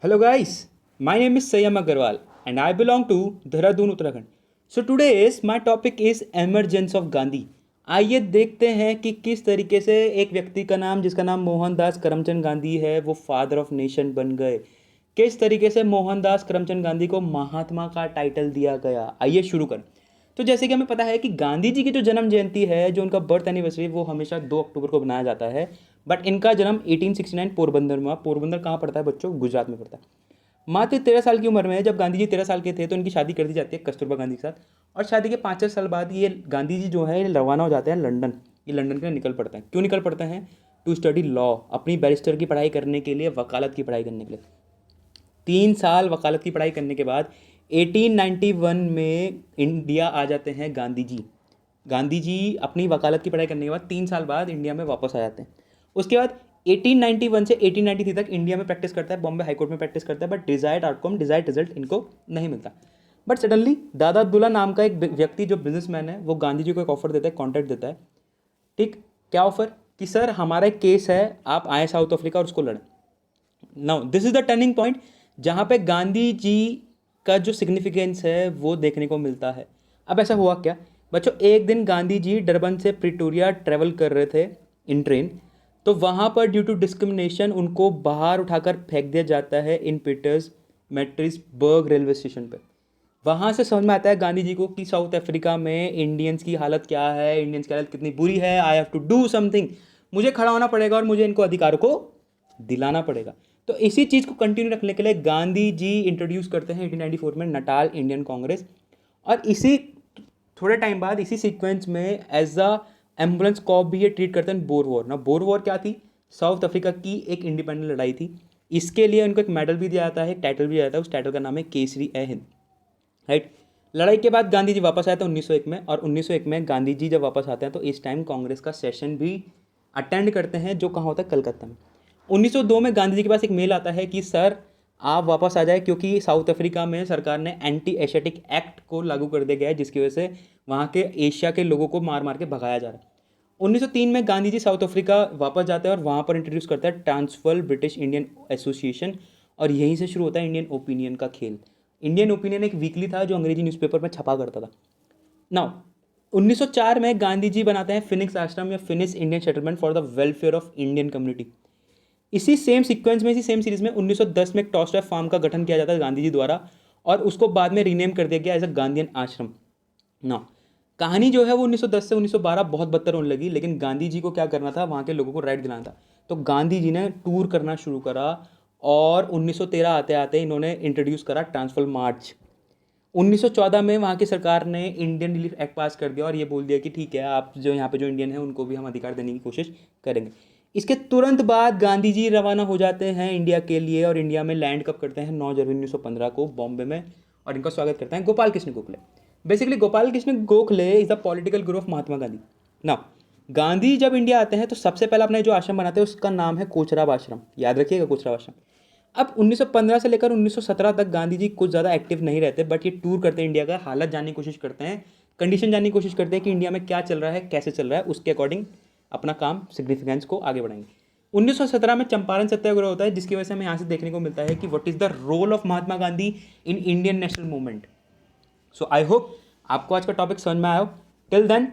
Hello guys, my name is Sayam Agarwal and I belong to Dehradun, Uttarakhand. So today's my topic is emergence of Gandhi. आइए देखते हैं कि किस तरीके से एक व्यक्ति का नाम जिसका नाम मोहनदास करमचंद गांधी है वो फादर ऑफ नेशन बन गए। किस तरीके से मोहनदास करमचंद गांधी को महात्मा का टाइटल दिया गया। आइए शुरू करें। तो जैसे कि हमें पता है कि गांधी जी की जो जन्म जयंती है, जो उनका बर्थ एनिवर्सरी, वो हमेशा 2 अक्टूबर को मनाया जाता है। बट इनका जन्म 1869 पोरबंदर में हुआ। पोरबंदर कहाँ पड़ता है बच्चों? गुजरात में पड़ता है। मात्र 13 साल की उम्र में जब गांधी जी 13 साल के थे तो इनकी शादी कर दी जाती है कस्तूरबा गांधी के साथ। और शादी के 5 साल बाद ये गांधी जी जो है ये रवाना हो जाते हैं लंदन। ये लंदन के लिए निकल पड़ते हैं। क्यों निकल पड़ते हैं? टू स्टडी लॉ, अपनी बैरिस्टर की पढ़ाई करने के लिए, वकालत की पढ़ाई करने के लिए। 3 साल वकालत की पढ़ाई करने के बाद 1891 में इंडिया आ जाते हैं गांधी जी। गांधी जी अपनी वकालत की पढ़ाई करने के बाद 3 साल बाद इंडिया में वापस आ जाते हैं। उसके बाद 1891 से 1893 तक इंडिया में प्रैक्टिस करता है, बॉम्बे हाई कोर्ट में प्रैक्टिस करता है। But desired outcome, desired result इनको नहीं मिलता। बट सडनली दादा अब्दुल्ला नाम का एक व्यक्ति जो बिजनेसमैन है वो गांधी जी को एक ऑफर देता है, कॉन्ट्रैक्ट देता है। ठीक, क्या ऑफर? कि सर हमारा एक केस है, आप आए साउथ अफ्रीका और उसको लड़ें। Now this is the turning point जहाँ पे गांधी जी का जो सिग्निफिकेंस है वो देखने को मिलता है। अब ऐसा हुआ क्या बच्चों, एक दिन गांधी जी डरबन से प्रिटोरिया ट्रेवल कर रहे थे इन ट्रेन। तो वहाँ पर ड्यू टू डिस्क्रिमिनेशन उनको बाहर उठाकर फेंक दिया जाता है इन पीटर्स मैट्रिसबर्ग रेलवे स्टेशन पे। वहाँ से समझ में आता है गांधी जी को कि साउथ अफ्रीका में इंडियंस की हालत क्या है, इंडियंस की हालत कितनी बुरी है। I have to do something, मुझे खड़ा होना पड़ेगा और मुझे इनको अधिकारों को दिलाना पड़ेगा। तो इसी चीज़ को कंटिन्यू रखने के लिए गांधी जी इंट्रोड्यूस करते हैं 1894 में नटाल इंडियन कांग्रेस। और इसी थोड़े टाइम बाद इसी सीक्वेंस में एज अ एम्बुलेंस कॉप भी ये ट्रीट करते हैं बोर वॉर। ना बोर वॉर क्या थी? साउथ अफ्रीका की एक इंडिपेंडेंट लड़ाई थी। इसके लिए उनको एक मेडल भी दिया जाता है, एक टाइटल भी दिया जाता है। उस टाइटल का नाम है केसरी ए हिंद। राइट। लड़ाई के बाद गांधी जी वापस आए थे 1901 में। और 1901 में गांधी जी जब वापस आते हैं तो इस टाइम कांग्रेस का सेशन भी अटेंड करते हैं, जो कहाँ होता है? कलकत्ता में। 1902 में गांधी जी के पास एक मेल आता है कि सर आप वापस आ जाए, क्योंकि साउथ अफ्रीका में सरकार ने एंटी एशियाटिक एक्ट को लागू कर दिया गया है, जिसकी वजह से वहाँ के एशिया के लोगों को मार मार के भगाया जा रहा है। 1903 में गांधी जी साउथ अफ्रीका वापस जाते हैं और वहाँ पर इंट्रोड्यूस करता है ट्रांसवर्ल ब्रिटिश इंडियन एसोसिएशन। और यहीं से शुरू होता है इंडियन ओपिनियन का खेल। इंडियन ओपिनियन एक वीकली था जो अंग्रेजी न्यूज़पेपर में छपा करता था। नाउ 1904 में गांधी जी बनाते हैं फिनिक्स आश्रम या Phoenix Indian settlement for the welfare of Indian community. इसी सेम सीक्वेंस में, इसी सेम सीरीज में 1910 में एक टॉलस्टॉय फार्म का गठन किया जाता है गांधी जी द्वारा। और उसको बाद में रीनेम कर दिया गया एज अ गांधीयन आश्रम। ना कहानी जो है वो 1910 से 1912 बहुत बदतर होने लगी। लेकिन गांधी जी को क्या करना था? वहाँ के लोगों को राइट दिलाना था। तो गांधी जी ने टूर करना शुरू करा। और 1913 आते आते इन्होंने इंट्रोड्यूस करा ट्रांसफर मार्च। 1914 में वहाँ की सरकार ने इंडियन रिलीफ एक्ट पास कर दिया और ये बोल दिया कि ठीक है, आप जो यहाँ पे जो इंडियन है उनको भी हम अधिकार देने की कोशिश करेंगे। इसके तुरंत बाद गांधी जी रवाना हो जाते हैं इंडिया के लिए। और इंडिया में लैंड कब करते हैं? 9 जनवरी 1915 को बॉम्बे में। और इनका स्वागत करते हैं Gopal Krishna Gokhale. Basically Gopal Krishna Gokhale is the political Guru of Mahatma Gandhi. ना गांधी जब इंडिया आते हैं तो सबसे पहला अपने जो आश्रम बनाते हैं उसका नाम है कोचराब आश्रम। याद रखिएगा, कोचराब आश्रम। अब 1915 से लेकर 1917 तक गांधी जी कुछ ज़्यादा एक्टिव नहीं रहते। बट ये टूर करते हैं, इंडिया का हालत जानने की कोशिश करते हैं, कंडीशन जानने की कोशिश करते हैं कि इंडिया में क्या चल रहा है, कैसे चल रहा है। उसके अकॉर्डिंग अपना काम, सिग्निफिकेंस को आगे बढ़ाएंगे। 1917 में चंपारण सत्याग्रह होता है, जिसकी वजह से हमें यहाँ से देखने को मिलता है कि what is the role of Mahatma Gandhi in Indian national movement. So I hope आपको आज का टॉपिक समझ में आया हो। Till then